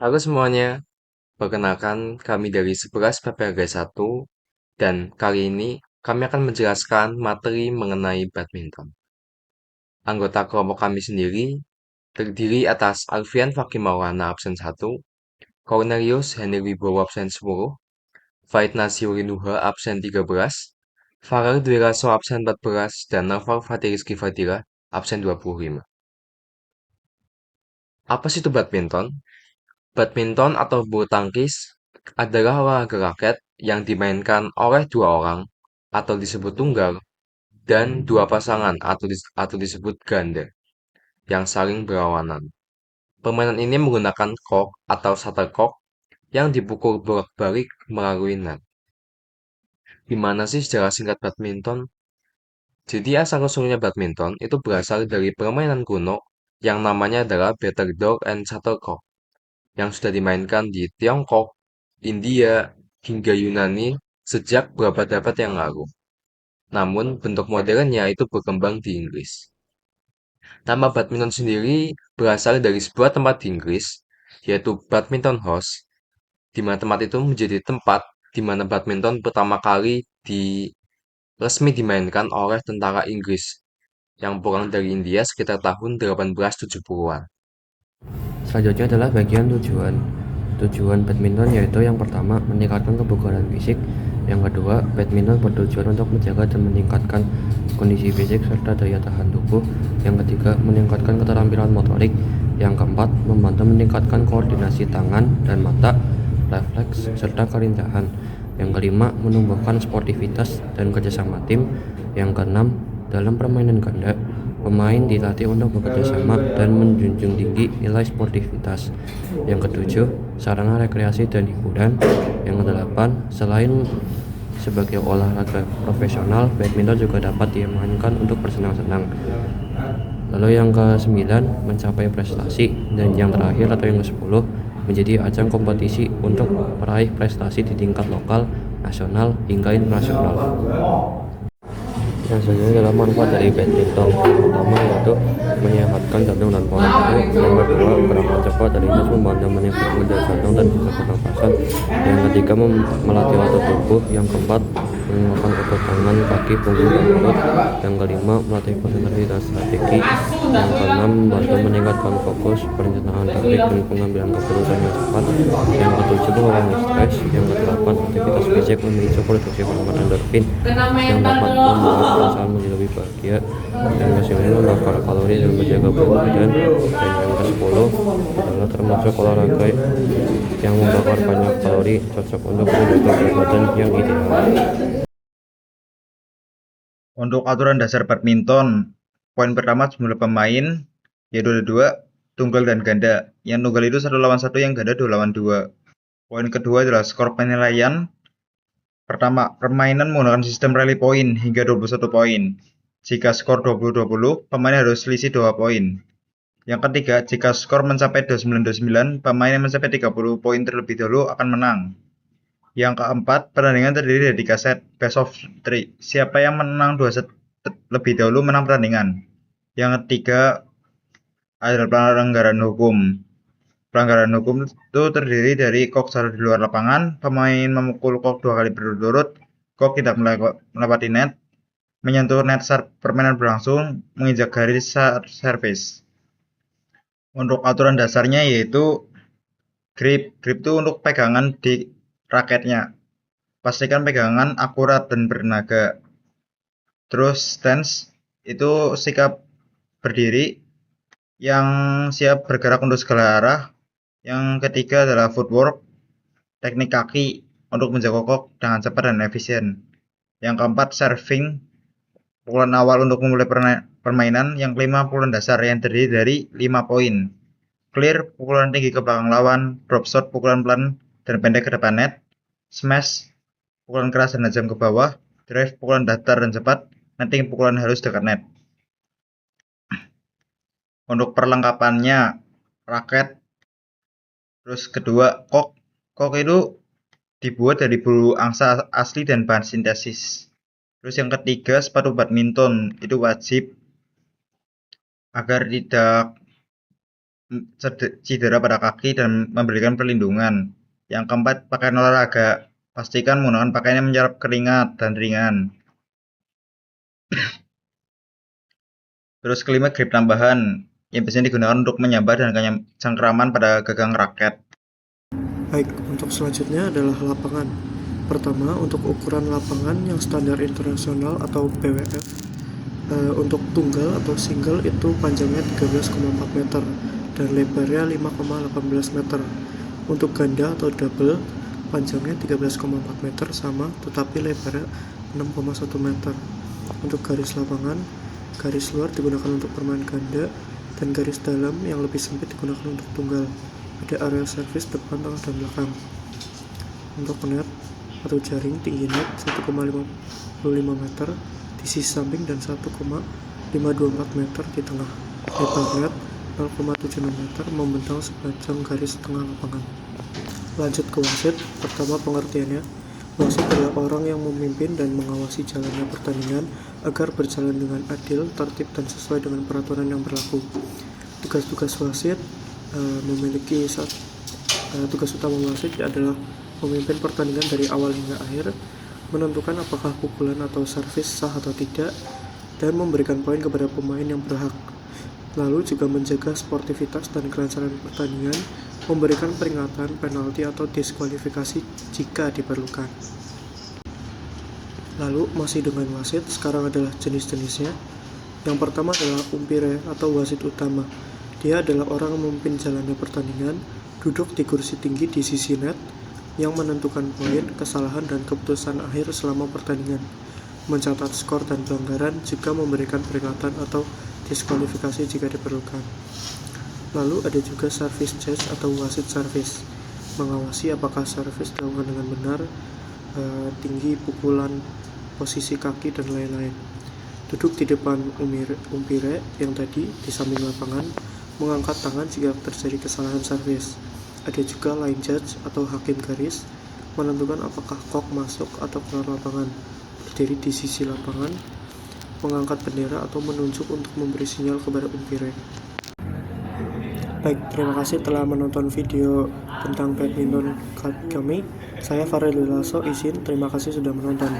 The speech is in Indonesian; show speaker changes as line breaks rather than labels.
Halo semuanya, perkenalkan kami dari 11 PPLG 1 dan kali ini kami akan menjelaskan materi mengenai badminton. Anggota kelompok kami sendiri terdiri atas Alfian Fakih Maulana absen 1, Cornelius Henry Wibowo absen 10, Faid Nasiruddin Nuha absen 13, Farel Dwi Raso absen 14, dan Naufal Fatih Rizky Fadila absen 25. Apa sih itu badminton? Badminton atau bulu tangkis adalah olahraga raket yang dimainkan oleh dua orang atau disebut tunggal dan dua pasangan atau disebut ganda yang saling berlawanan. Permainan ini menggunakan cork atau shuttlecock yang dipukul bolak-balik melalui net. Gimana sih secara singkat badminton? Jadi asal-usulnya badminton itu berasal dari permainan kuno yang namanya adalah battledore and shuttlecock yang sudah dimainkan di Tiongkok, India, hingga Yunani sejak berabad-abad yang lalu. Namun, bentuk modernnya itu berkembang di Inggris. Nama badminton sendiri berasal dari sebuah tempat di Inggris, yaitu Badminton House, di mana tempat itu menjadi tempat di mana badminton pertama kali resmi dimainkan oleh tentara Inggris yang pulang dari India sekitar tahun 1870-an.
Selanjutnya adalah bagian tujuan. Tujuan badminton yaitu yang pertama meningkatkan kebugaran fisik, yang kedua badminton bertujuan untuk menjaga dan meningkatkan kondisi fisik serta daya tahan tubuh, yang ketiga meningkatkan keterampilan motorik, yang keempat membantu meningkatkan koordinasi tangan dan mata, refleks serta kelincahan, yang kelima menumbuhkan sportivitas dan kerjasama tim, yang keenam dalam permainan ganda pemain dilatih untuk bekerja sama dan menjunjung tinggi nilai sportivitas. Yang ketujuh, sarana rekreasi dan hiburan. Yang kedelapan, selain sebagai olahraga profesional, badminton juga dapat dimainkan untuk bersenang-senang. Lalu yang ke-9, mencapai prestasi. Dan yang terakhir atau yang ke-10, menjadi ajang kompetisi untuk meraih prestasi di tingkat lokal, nasional, hingga internasional. Yang selanjutnya adalah manfaat dari badminton. Yang pertama yaitu menyehatkan jantung dan pola tubuh. Yang kedua, gerakan cepat dan ringan membantu meningkatkan daya jantung dan juga pernapasan. Yang ketiga, melatih otot tubuh. Yang keempat, menguatkan otot tangan, kaki, punggung, dan perut. Yang kelima, melatih konsentrasi dan strategi. Yang keenam, membantu meningkatkan fokus, perencanaan taktik, dan pengambilan keputusan yang cepat. Yang ketujuh, mengurangi stres. Yang kedelapan, aktivitas fisik memicu produksi hormon endorfin. Yang dapat membuat perasaan menjadi lebih bahagia. Yang ke-9 menakar kalori dan menjaga berat badan. Dan yang ke-10 adalah termasuk olahraga yang membakar banyak kalori, cocok untuk menjaga berat badan yang ideal.
Untuk aturan dasar badminton, poin pertama jumlah pemain, yaitu ada dua, tunggal dan ganda. Yang tunggal itu 1 lawan 1, yang ganda 2 lawan 2. Poin kedua adalah skor penilaian. Pertama, permainan menggunakan sistem rally point hingga 21 poin. Jika skor 20-20, pemain harus selisih 2 poin. Yang ketiga, jika skor mencapai 29-29, pemain yang mencapai 30 poin terlebih dahulu akan menang. Yang keempat, pertandingan terdiri dari 3 set, best of 3. Siapa yang menang 2 set lebih dahulu menang pertandingan. Yang ketiga adalah pelanggaran hukum. Pelanggaran hukum itu terdiri dari kok taruh di luar lapangan, pemain memukul kok 2 kali berturut-turut, kok tidak melewati net, menyentuh net saat permainan berlangsung, menginjak garis saat servis. Untuk aturan dasarnya yaitu grip. Grip itu untuk pegangan di raketnya. Pastikan pegangan akurat dan bertenaga. Terus stance itu sikap berdiri yang siap bergerak untuk segala arah. Yang ketiga adalah footwork, teknik kaki untuk menjaga kok dengan cepat dan efisien. Yang keempat, serving, pukulan awal untuk memulai permainan. Yang kelima, pukulan dasar yang terdiri dari 5 poin. Clear, pukulan tinggi ke belakang lawan. Drop shot, pukulan pelan dan pendek ke depan net. Smash, pukulan keras dan tajam ke bawah. Drive, pukulan datar dan cepat. Netting, pukulan halus dekat net. Untuk perlengkapannya, raket. Terus kedua, kok. Kok itu dibuat dari bulu angsa asli dan bahan sintesis. Terus yang ketiga, sepatu badminton itu wajib agar tidak cedera pada kaki dan memberikan perlindungan. Yang keempat, pakaian olahraga. Pastikan menggunakan pakaian yang menyerap keringat dan ringan. Terus kelima, grip tambahan yang biasanya digunakan untuk menyambar dan cengkeraman pada gagang raket.
Baik, untuk selanjutnya adalah lapangan. Pertama, untuk ukuran lapangan yang standar internasional atau BWF. Untuk tunggal atau single itu panjangnya 13,4 meter dan lebarnya 5,18 meter. Untuk ganda atau double, panjangnya 13,4 meter sama, tetapi lebarnya 6,1 meter. Untuk garis lapangan, garis luar digunakan untuk permain ganda dan garis dalam yang lebih sempit digunakan untuk tunggal. Ada area servis depan, tengah, dan belakang. Untuk net atau jaring, tinggi net 1,55 meter di sisi samping dan 1,524 meter di tengah. Lebar net 0,76 meter membentang sepanjang garis tengah lapangan. Lanjut ke wasit. Pertama, pengertiannya. Wasit adalah orang yang memimpin dan mengawasi jalannya pertandingan agar berjalan dengan adil, tertib, dan sesuai dengan peraturan yang berlaku. Tugas-tugas wasit tugas utama wasit adalah memimpin pertandingan dari awal hingga akhir, menentukan apakah pukulan atau servis sah atau tidak, dan memberikan poin kepada pemain yang berhak. Lalu juga menjaga sportivitas dan kelancaran pertandingan, memberikan peringatan, penalti, atau diskualifikasi jika diperlukan. Lalu masih dengan wasit, sekarang adalah jenis-jenisnya. Yang pertama adalah umpire atau wasit utama. Dia adalah orang yang memimpin jalannya pertandingan, duduk di kursi tinggi di sisi net, yang menentukan poin, kesalahan, dan keputusan akhir selama pertandingan, mencatat skor dan pelanggaran, juga memberikan peringatan atau diskualifikasi jika diperlukan. Lalu ada juga service judge atau wasit service, mengawasi apakah servis dilakukan dengan benar, tinggi pukulan, posisi kaki, dan lain-lain. Duduk di depan umpire yang tadi di samping lapangan, mengangkat tangan jika terjadi kesalahan servis. Ada juga line judge atau hakim garis, menentukan apakah kok masuk atau keluar lapangan, berdiri di sisi lapangan, mengangkat bendera atau menunjuk untuk memberi sinyal kepada umpire. Baik, terima kasih telah menonton video tentang badminton kami. Saya Farel Lasso, izin, terima kasih sudah menonton.